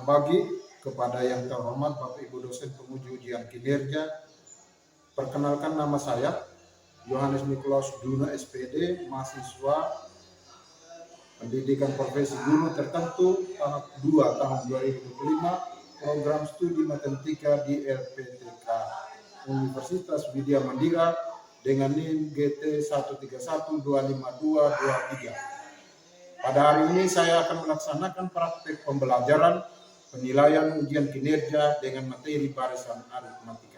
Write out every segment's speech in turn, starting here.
bagi kepada yang terhormat Bapak Ibu dosen penguji ujian kinerja. Perkenalkan, nama saya Yohanes Nikolaus Duna SPD, mahasiswa pendidikan profesi guru tertentu tahap 2 tahun 2025, program studi matematika di LPTK Universitas Widya Mandira dengan NIM GT 131252223. Pada hari ini saya akan melaksanakan praktek pembelajaran penilaian ujian kinerja dengan materi barisan aritmatika.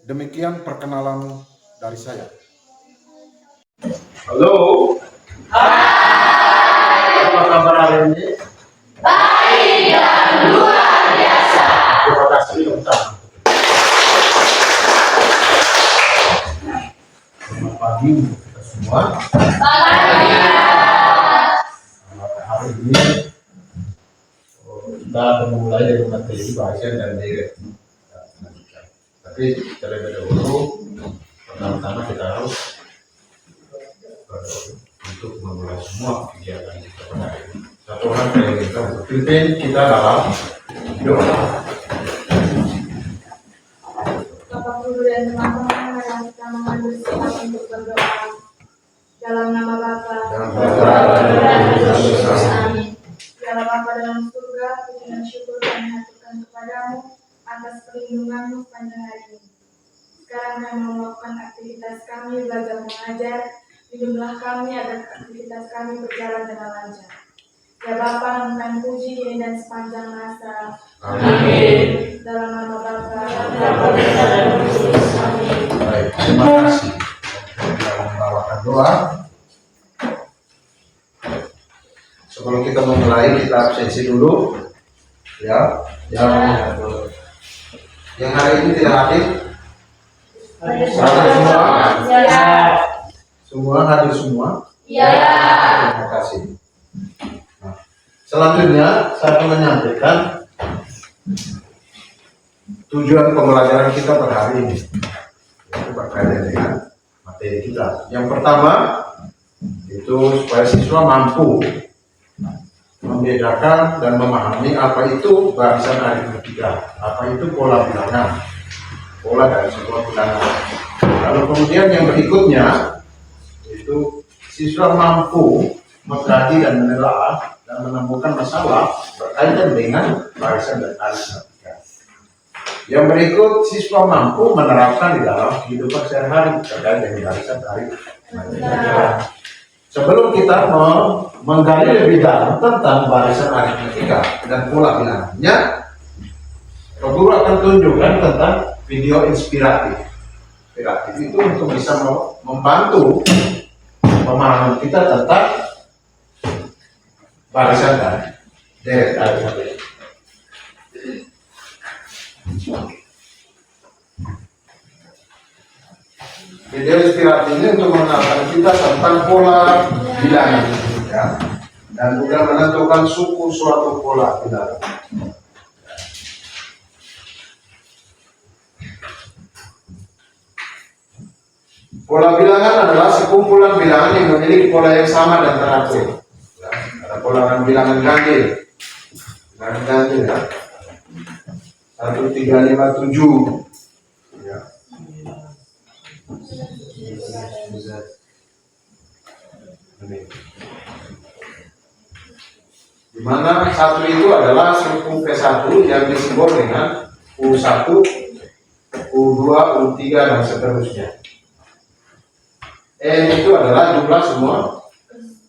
Demikian perkenalan dari saya. Halo. Hai. Apa kabar hari ini? Baik dan luar biasa. Terima kasih Ustaz. Selamat pagi untuk kita semua. Pagi. Hari ini kita akan memulai dari materi bahasa dan diri. Tapi terlebih dahulu, pertama-tama kita harus untuk memulai semua kegiatan kita pada hari ini. Satu hal yang kita pimpin kita dalam doa. Bapak Guru dan teman-teman, mari kita mengambil sikap untuk berdoa. Dalam nama Bapa dan Yesus, amin. Ya Bapa dalam surga, puji dan syukur kami haturkan kepadamu atas perlindunganmu sepanjang hari ini. Sekarang kami melakukan aktivitas kami belajar mengajar. Lindungilah kami agar aktivitas kami berjalan dengan lancar. Ya Bapa, namun puji kini dan sepanjang masa. Amin. Dalam nama Bapa dan Yesus, amin. Baik, terima kasih. Kita membawakan doa. Sebelum kita memulai, kita absensi dulu. Ya, yang hari ini tidak hadir. Hadir semua. Ya. Semua hadir semua. Ya. Terima kasih. Nah, selanjutnya saya akan menyampaikan tujuan pembelajaran kita pada hari ini. Itu berkaitan dengan materi kita. Yang pertama itu supaya siswa mampu membedakan dan memahami apa itu barisan aritmatika, apa itu pola bilangan, pola dari sebuah bilangan. Lalu kemudian yang berikutnya itu siswa mampu mengkaji dan menelaah dan menemukan masalah berkaitan dengan barisan dan aritmatika. Yang berikut siswa mampu menerapkan di dalam kehidupan sehari-hari terkait dengan barisan aritmatika. Sebelum kita menggali lebih dalam tentang barisan aritmatika dan pola bilangannya, Guru akan tunjukkan tentang video inspiratif. Inspiratif itu untuk bisa membantu pemahaman kita tentang barisan dan deret aritmatika. Video inspiratif ini untuk mengenalkan kita tentang pola bilangan, ya, dan juga menentukan suku suatu pola bilangan. Pola bilangan adalah sekumpulan bilangan yang memiliki pola yang sama dan teratur. Ya, ada pola bilangan ganjil, ya, 1357. Ya. Di mana satu itu adalah suku P1 yang disimbol dengan U1, U2, U3 dan seterusnya. N itu adalah jumlah semua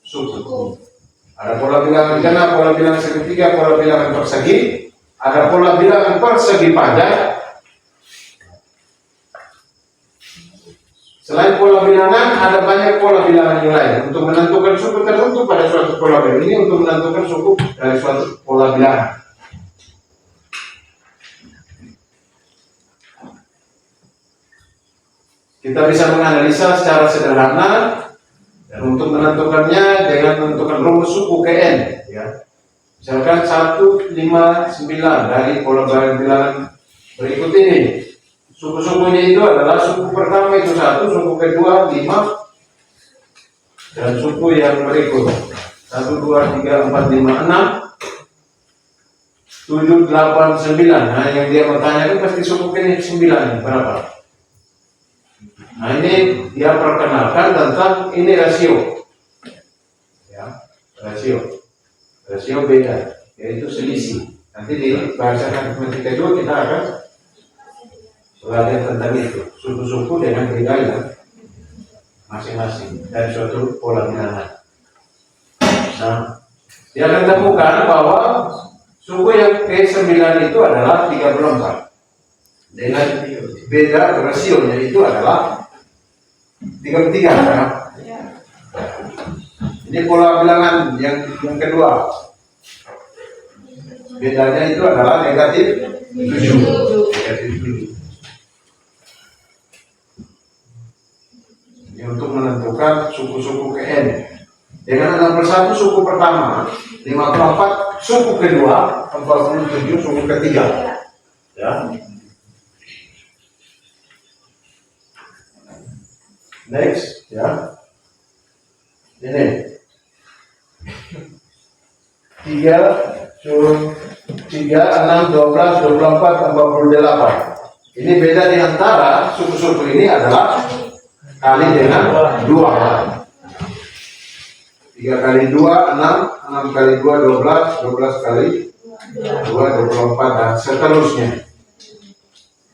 suku. Ada pola bilangan genap, pola bilangan segitiga, pola bilangan persegi, ada pola bilangan persegi padat. Selain pola bilangan, ada banyak pola bilangan yang lain untuk menentukan suku tertentu pada suatu pola bilangan. Ini untuk menentukan suku dari suatu pola bilangan. Kita bisa menganalisa secara sederhana dan untuk menentukannya dengan menentukan rumus suku KN. Ya. Misalkan 159 dari pola bilangan berikut ini. Suku-sukunya itu adalah suku pertama itu 1, suku kedua 5, dan suku yang berikut 1, 2, 3, 4, 5, 6, 7, 8, 9. Nah, yang dia bertanya itu pasti suku ke 9 berapa? Nah, ini dia perkenalkan tentang ini rasio, ya, rasio beda, yaitu selisih. Nanti di bahasa matematika 2 kita akan belajar tentang itu, suku-suku dengan bedanya masing-masing dan suatu pola bilangan. Nah, dia akan temukan bahwa suku yang ke-9 itu adalah 34 dengan beda rasionya itu adalah 33 ya. Ini pola bilangan yang kedua. Bedanya itu adalah negatif 7. Negatif 7. Ini untuk menentukan suku-suku KN. Dengan 61 suku pertama, 54 suku kedua, 47 suku ketiga. Ya. Next, ya. Ini 3, 6, 12, 24, 48. Ini beda di antara suku-suku ini adalah kali dengan 2. 3 kali 2, 6, 6 kali 2, 12, 12 kali 2, 24, dan seterusnya.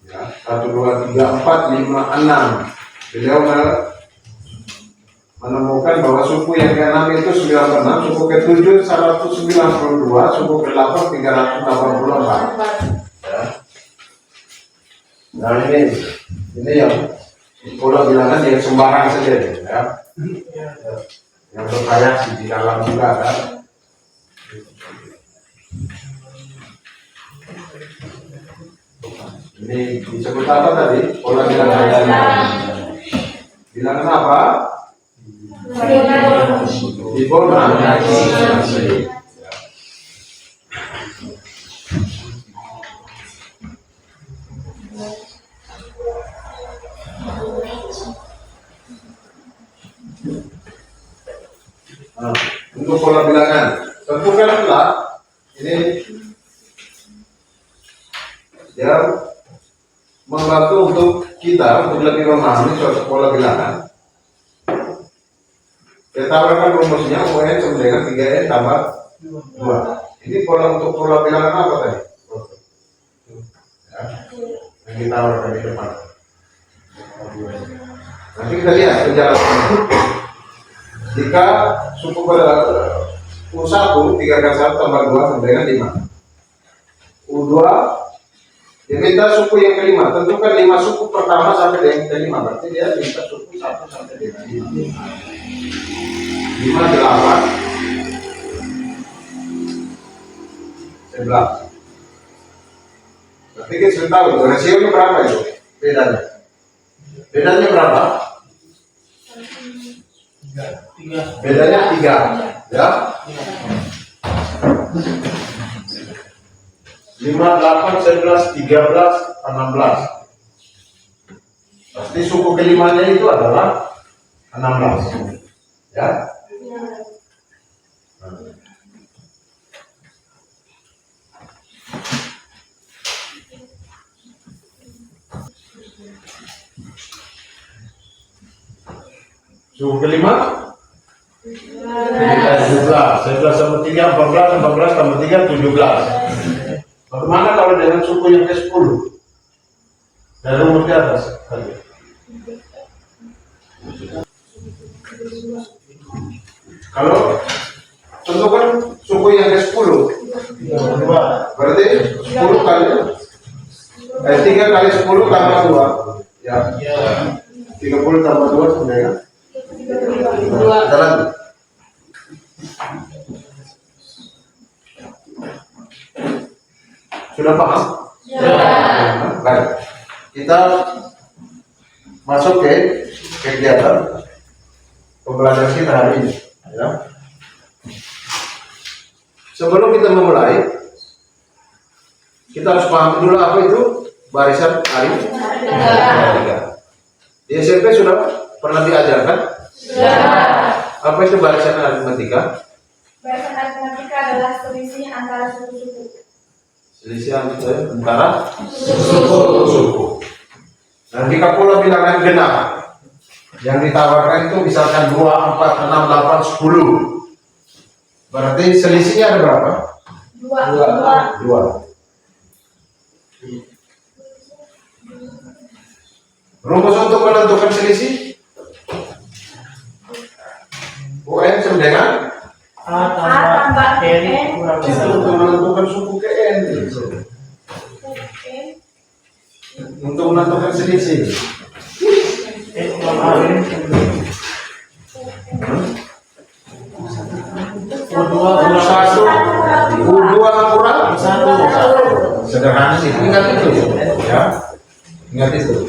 Ya, 1, 2, 3, 4, 5, 6. Beliau menemukan bahwa suku yang ke-6 itu 96, suku ke-7 192, suku ke-8 384. Ya. Nah, ini yang pola bilangan yang sembarang saja, ya. Yang bervariasi di dalam juga ada. Ini disebut apa tadi? Pola bilangan. Bilangan apa? Fibonacci. Nah, untuk pola bilangan, tentukanlah ini dia membantu untuk kita untuk lebih memahami suatu pola bilangan. Kita tawarkan rumusnya UN sama dengan 3N tambah 2. Ini untuk pola bilangan apa tadi? Ya, yang kita tawarkan di depan. Nanti kita lihat penjelasan. Jika suku U1 3 kali 1 tambah 2 sama dengan 5. U2 dia minta suku yang kelima, tentukan 5 suku pertama sampai dengan kelima. Berarti dia minta suku 1 sampai dengan 5. 5, 8, 11. Berarti kita sudah tahu rasionya berapa itu? Bedanya berapa? Bedanya 3, ya. 5, 8, 11, 13, 16. Pasti suku kelimanya itu adalah 16, ya. Suku kelima 17 sama 3, 14, 14 tambah 3, 17. Bagaimana kalau dengan suku yang ke-10? Dan rumus di atas. Kalau tentukan suku yang ke-10, berarti 10 kali 3 kali 10 tambah 2, ya. 30 tambah 2 sama dengan 2. Jalan. Sudah paham? Ya. Baik. Kita masuk ke kegiatan pembelajaran kita hari ini. Ya. Sebelum kita memulai, kita harus paham dulu apa itu barisan hari Di SMP sudah pernah diajarkan? Sudah. Apa itu barisan aritmatika? Barisan aritmatika adalah selisih antara suku-suku. Selisih antara suku. Nah, jika pola bilangan genap yang ditawarkan itu misalkan 2, 4, 6, 8, 10. Berarti selisihnya ada berapa? 2. Rumus untuk menentukan selisih? UN sama dengan A tambah N itu untuk menentukan suku ke N. Untuk menentukan selisih. U2 kurang 1. Sederhana sih, ingat itu ya. Ingat itu.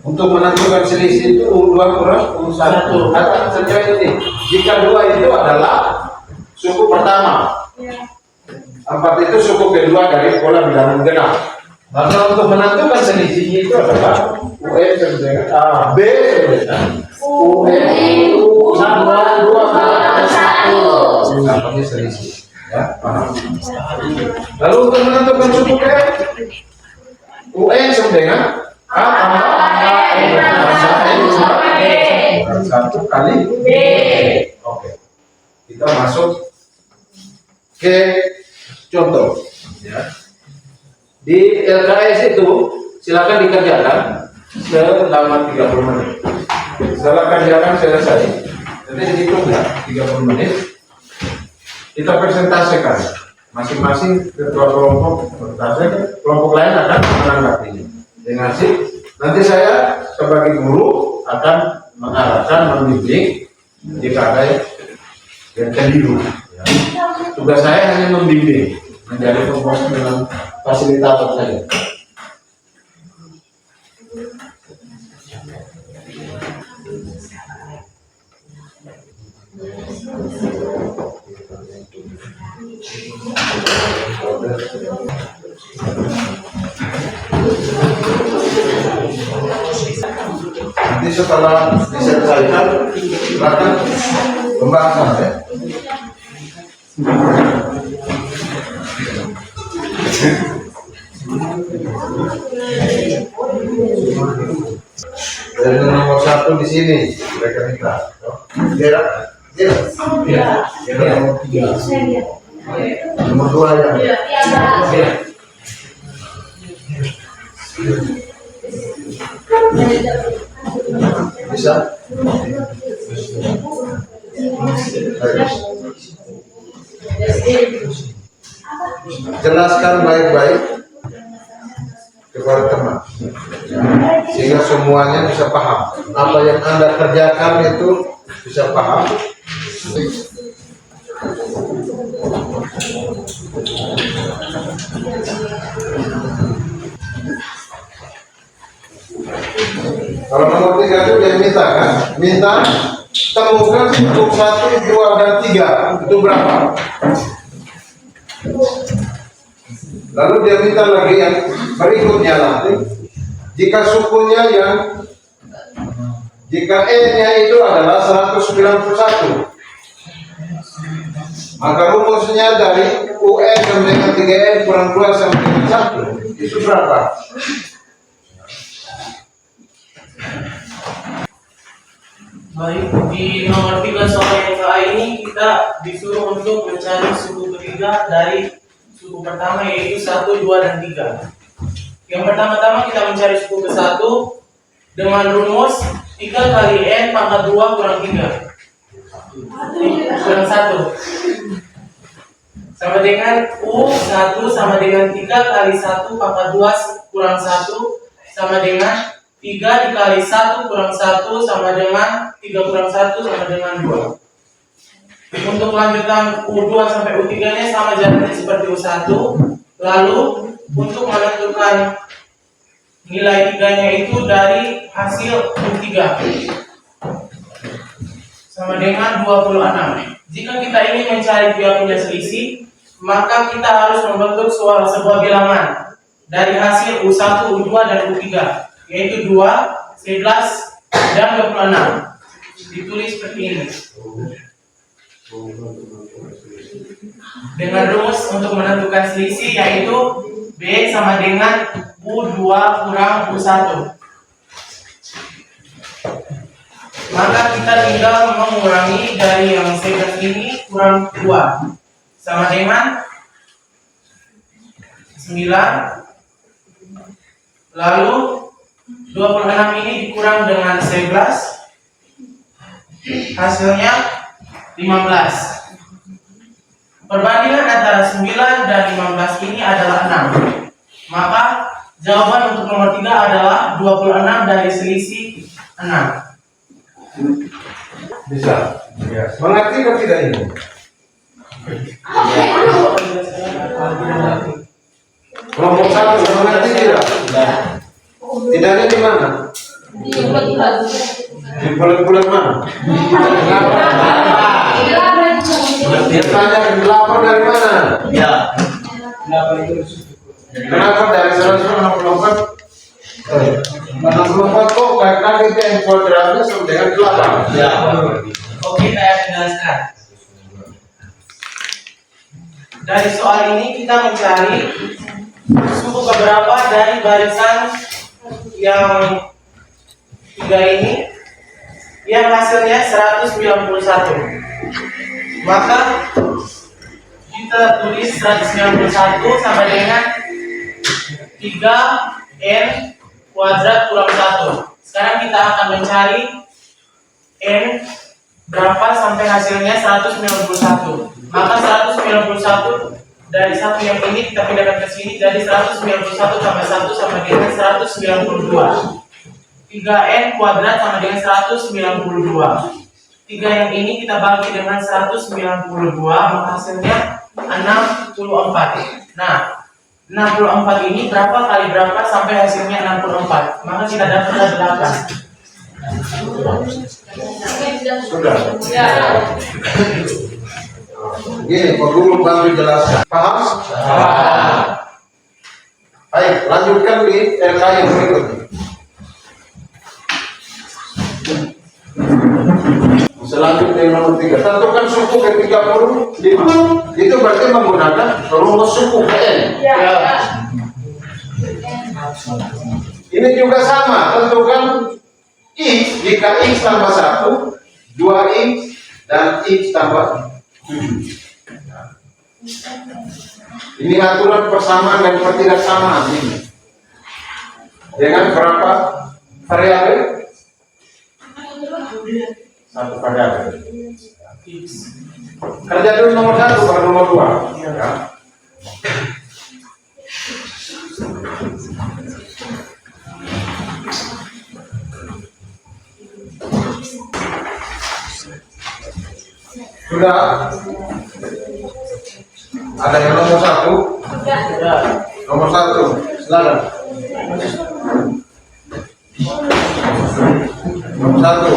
Untuk menentukan selisih itu U2 kurang U1. Katakan saja ini, jika 2 itu adalah suku pertama, 4 itu suku kedua dari pola bilangan genap. Maka untuk menentukan selisihnya itu adalah UN sama dengan A, B sama dengan UN U1 2 1 selisih. Ya, paham. Lalu untuk menentukan suku K, UN sama dengan A tambah N 1 kali B. Oke. Kita masuk ke contoh. Ya. Di LKS itu silakan dikerjakan selama 30 menit. Setelah kerjakan selesai, nanti dihitung ya 30 menit. Kita presentasikan masing-masing ketua kelompok presentasi, kelompok lain akan menanggapinya dengan sih. Nanti saya sebagai guru akan mengarahkan, membimbing jika ada yang keliru. Ya. Tugas saya hanya membimbing, menjadi pengurus dengan fasilitator saja. Nanti setelah diselesaikan, silakan pembahasan ya. Dari nomor 1 di sini, mereka minta. Nomor 3. Nomor 2 ya. Bisa? Jelaskan baik-baik kepada teman, sehingga semuanya bisa paham. Apa yang Anda kerjakan itu bisa paham. Kalau nomor 3 itu dia minta kan? Minta temukan untuk 1, 2, dan 3 itu berapa? Lalu dia minta lagi yang berikutnya nanti. Jika sukunya jika N-nya itu adalah 191, maka rumusnya dari UN sama dengan 3N kurang 2 sama dengan 1 itu berapa? Baik, di nomor 3 soal MKA ini kita disuruh untuk mencari suku ketiga dari suku pertama, yaitu 1, 2, dan 3. Yang pertama-tama kita mencari suku ke-1 dengan rumus 3 kali N pangkat 2 kurang 3 kurang 1 sama dengan U1 sama dengan 3 kali 1 pangkat 2 kurang 1 sama dengan 3 dikali 1 kurang 1 sama dengan 3 kurang 1 sama dengan 2. Untuk lanjutan U2 sampai U3 nya sama jalannya seperti U1. Lalu untuk menentukan nilai 3 nya itu dari hasil U3 sama dengan 26. Jika kita ingin mencari dia punya selisih, maka kita harus membentuk sebuah bilangan dari hasil U1, U2, dan U3, yaitu 2, 11, dan 26. Ditulis seperti ini. Dengan rumus untuk menentukan selisih, yaitu B sama dengan U2 kurang U1. Maka kita tinggal mengurangi dari yang 11 ini kurang 2 sama dengan 9. Lalu 26 ini dikurang dengan 11, hasilnya 15. Perbandingan antara 9 dan 15 ini adalah 6. Maka jawaban untuk nomor 3 adalah 26 dari selisih 6. Bisa. Ya. Mengerti atau tidak ini? Kelompok 1 mengerti tidak? Tidaknya di mana? Di bulan mana? Dia tanya 8 dari mana? Ya. Kenapa dari 164? 64 kok kaget yang kuadratnya sama dengan 8? Ya. Oke, saya jelaskan. Dari soal ini kita mencari suku keberapa dari barisan yang 3 ini yang hasilnya 191. Maka kita tulis 191 sama dengan 3n kuadrat kurang 1. Sekarang kita akan mencari n berapa sampai hasilnya 191. Maka 191 dari 1 yang ini kita pindahkan ke sini, jadi 191 tambah 1 sama dengan 192. 3n kuadrat sama dengan 192. 3 yang ini kita bagi dengan 192, maka hasilnya 64. Nah, 64 ini berapa kali berapa sampai hasilnya 64? Maka kita dapat 8. Sudah. Gini, perlu bantu jelaskan. Paham? Baik, lanjutkan di RK yang berikutnya. Selanjutnya yang nomor 3, tentukan suku ke-35. Itu berarti menggunakan rumus suku KN. Ini juga sama, tentukan X jika X tambah 1, 2X, dan X tambah 7. Ini aturan persamaan dan ketidaksamaan ini. Dengan berapa variabel? 1 variabel. Kerja dulu nomor 1 pada nomor 2. Ya. Sudah? Ada yang nomor 1? Nomor 1, silakan. Nomor 1.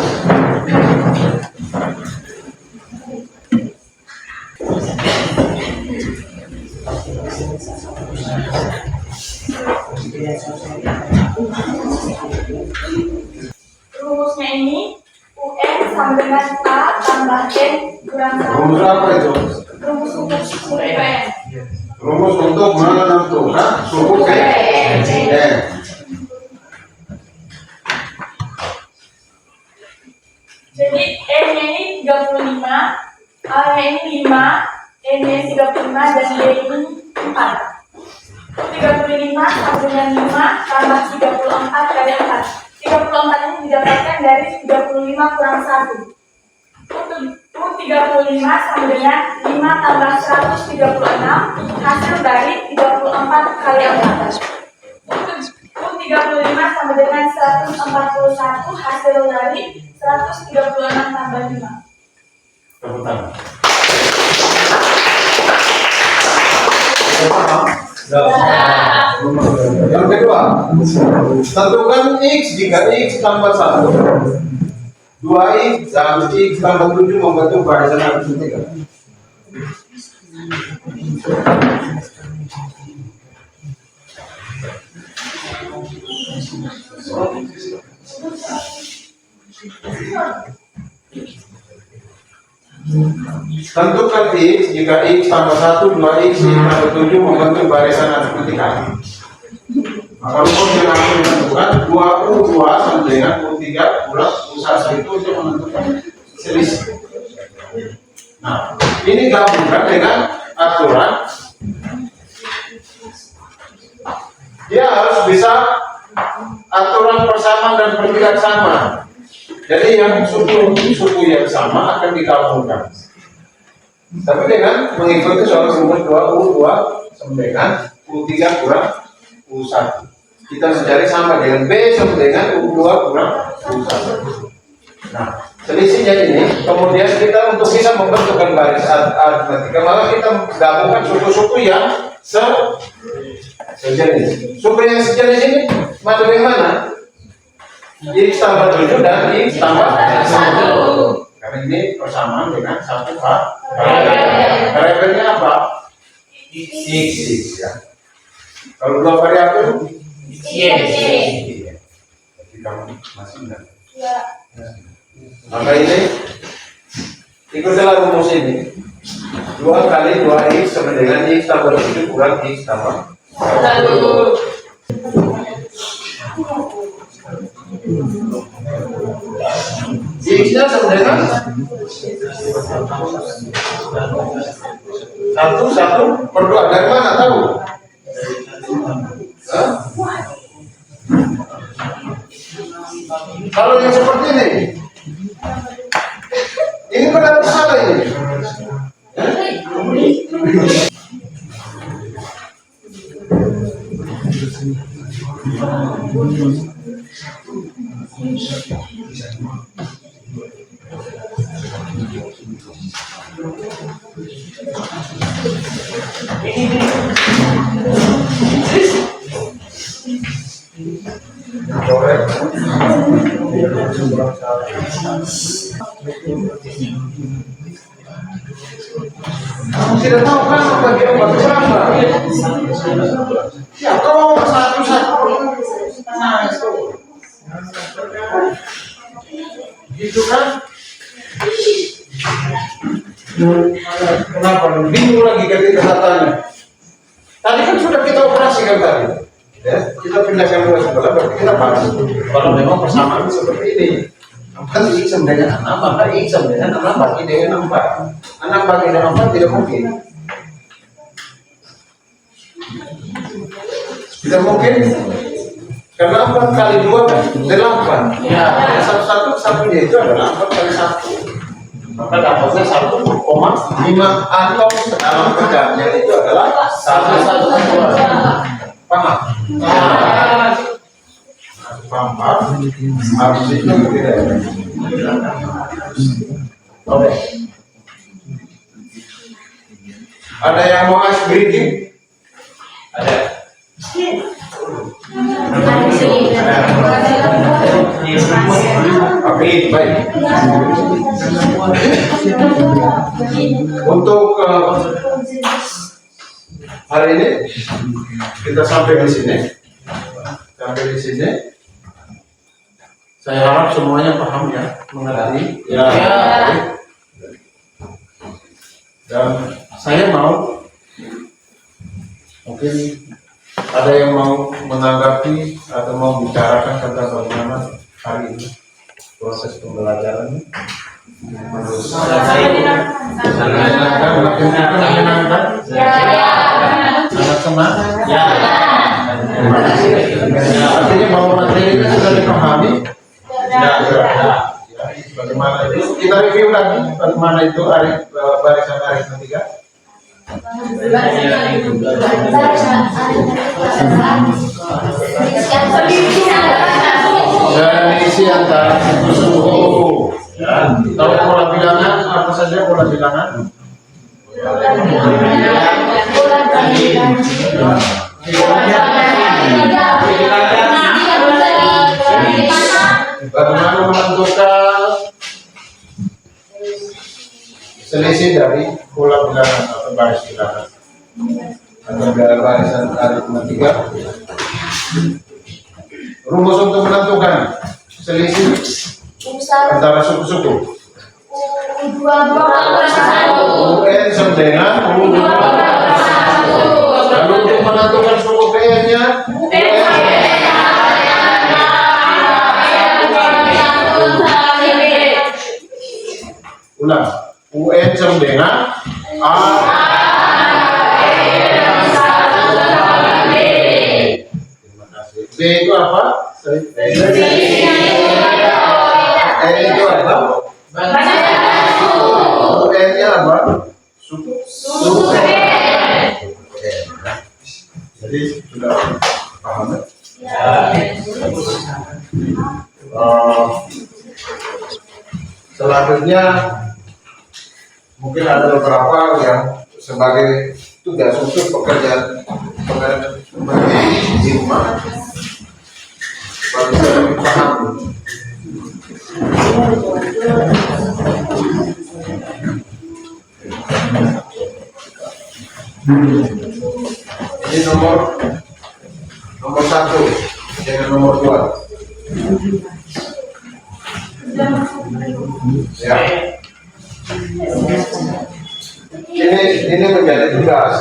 Rumusnya ini UN sama dengan A tambah N kurang 1. Rumus apa itu? Rumus untuk UN. Rumus untuk menentukan suku KN. Jadi N-nya ini 35, A-nya ini 5, N-nya 35, dan D ini 4. 35 sama dengan 5 tambah 34 kali 4. 34 ini didapatkan dari 35 kurang 1. Untuk 35 sama dengan 5 tambah 136, hasil dari 34 kali 4. Untuk 35 sama dengan 141, hasil dari 136 tambah 5. Tepuk tangan. Yang kedua, tentukan X jika X tambah 1, 2X dan X tambah 7 membentuk barisan aritmetika. Tentukan X jika X tambah 1, 2X tambah 7 membentuk barisan aritmetika. Maka rumus yang akan menentukan 2U2 sama dengan U3 kurang U1 itu untuk menentukan selisih. Nah, ini gabungkan dengan aturan. Dia harus bisa aturan persamaan dan perbedaan sama. Jadi yang suku yang sama akan digabungkan. Tapi dengan mengikuti soal rumus 2U2 sama dengan U3 kurang U1. Kita mencari sama dengan B sama dengan U2 kurang U1. Nah, selisihnya ini kemudian kita untuk bisa membentukkan baris aritmetika maka kita gabungkan suku-suku yang sejenis. Suku yang sejenis ini masuk yang mana? X tambah 7 dan X tambah 1. Karena ini persamaan dengan satu variabelnya apa? X ya. Kalau dua variabel Jadi kamu masih enggak? Maka ini ikutilah rumus ini. 2 kali 2X sama dengan X tambah 7 kurang X tambah 1. X-nya sama dengan 1 per 2. Dari mana tahu? Kalau yang seperti ini benar salah ini. Kamu tidak tahu kan bagi obat berapa? Ya, kalau satu-satu. Nah, itu. Gitu kan? Kenapa? Bingung lagi ketika datanya. Tadi kan sudah kita operasikan tadi. Ya, kita pindahkan dua sebelah, berarti kita bahas. Kalau memang persamaan seperti ini. 4 X sama dengan 6, maka X sama dengan 6 bagi dengan 4. 6 bagi dengan 4 tidak mungkin. Tidak mungkin. Karena 4 kali 2 kan 8. Ya, satunya itu adalah 4 kali 1. Maka dapatnya 1,5 atau dalam kerjanya itu adalah 1,1. Paham? Paham? Harus itu tidak. Oke. Ada yang mau ice breaking? Ada. Oke, baik. Untuk hari ini kita sampai di sini. Saya harap semuanya paham ya, mengerti. Ya. Dan saya mau, mungkin ada yang mau menanggapi atau mau bicarakan tentang bagaimana hari ini proses pembelajaran. Menurut saya menyenangkan. Sangat semangat. Ya. Artinya bahwa materinya sudah dipahami. Bagaimana itu? Kita review lagi bagaimana itu barisan aritmetika. Selisih antara suku. Tahu pola bilangan apa saja pola bilangan? Bagaimana menentukan selisih dari pola bilangan atau baris bilangan atau dari barisan aritmetika? Rumus untuk menentukan selisih antara suku-suku. UN sama dengan U2. Lalu untuk menentukan suku PN-nya, ulang. UN sama dengan A. Terima kasih. B itu apa? E itu apa? UN-nya apa? Suku. Jadi sudah paham ya? Selanjutnya mungkin ada beberapa yang sebagai tugas untuk pekerjaan di rumah baru bisa lebih paham. Ini nomor 1 dengan nomor 2. Ya. Ini menjadi tugas.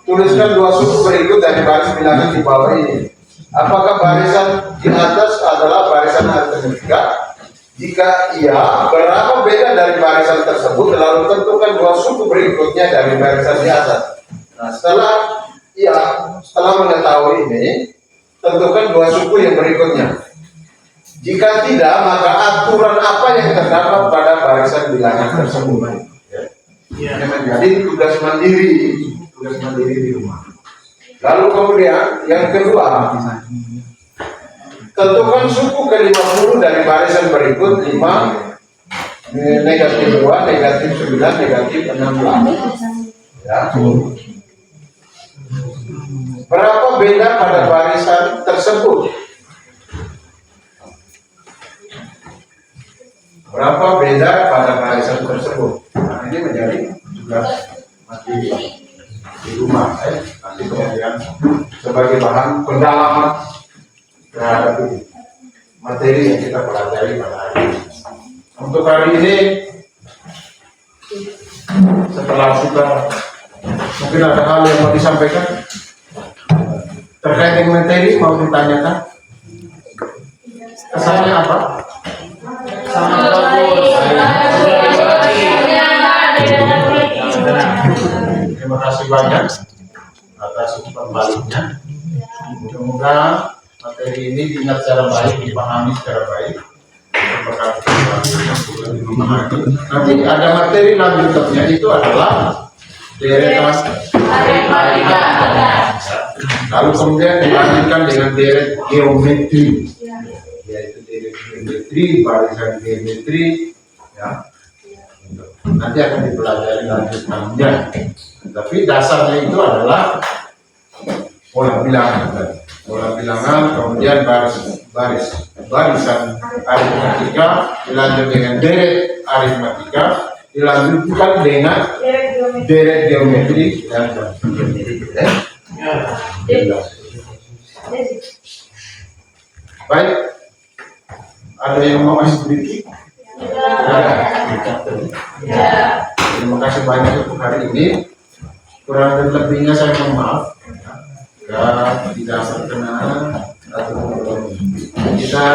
Tuliskan dua suku berikut dari baris bilangan di bawah ini. Apakah barisan di atas adalah barisan aritmetika? Jika iya, berapa beda dari barisan tersebut? Lalu tentukan dua suku berikutnya dari barisan di atas. Nah, setelah mengetahui ini, tentukan dua suku yang berikutnya. Jika tidak, maka aturan apa yang terdapat pada barisan bilangan tersebut? Ini menjadi tugas mandiri di rumah. Lalu kemudian yang kedua, tentukan suku ke-50 dari barisan berikut 5, negatif 2, negatif 9, negatif 16. Ya. Berapa beda pada barisan tersebut? Berapa beda pada barisan tersebut? Nah, ini menjadi tugas mandiri di rumah. Nanti kemudian sebagai bahan pendalaman terhadap materi yang kita pelajari pada hari ini. Untuk hari ini, setelah kita mungkin ada hal yang mau disampaikan terkait dengan materi, mau ditanyakan kesannya apa? Sangat bagus. Terima kasih banyak atas pembalikan. Mudah-mudahan materi ini diingat secara baik, dipahami secara baik. Nanti ada materi lanjutannya, itu adalah deretan aritmatika. Lalu kemudian dilanjutkan dengan deret geometri, yaitu deret geometri, barisan geometri, ya. Nanti akan dipelajari lanjutannya. Tapi dasarnya itu adalah pola bilangan, kemudian barisan aritmatika, dilanjut dengan deret aritmatika, dilanjutkan dengan deret geometri dan geometri. Baik, ada yang mau masih sedikit? Terima kasih banyak untuk hari ini. Kurang dan lebihnya saya mohon maaf. Ya, tidak berkenan atau kita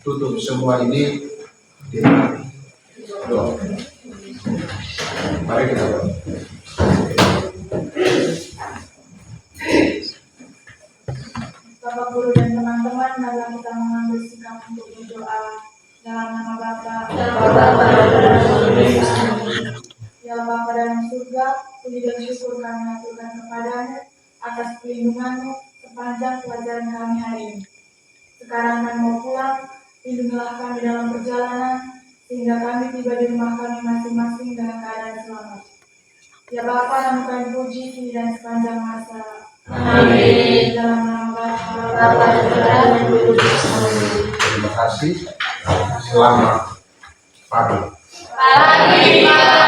tutup semua ini di doa. Mari kita doa. Bapak Guru dan teman-teman, mari kita mengambil sikap untuk berdoa dalam nama Bapa Ya Bapa dalam surga, puji dan syukur kami aturkan kepadamu atas perlindunganmu sepanjang pelajaran kami hari ini. Sekarang kami mau pulang, lindungilah kami dalam perjalanan, sehingga kami tiba di rumah kami masing-masing dengan keadaan selamat. Ya Bapa, nama kami puji kini dan sepanjang masa. Amin. Dalam nama Bapa dan Terima kasih. Selamat pagi. Pagi.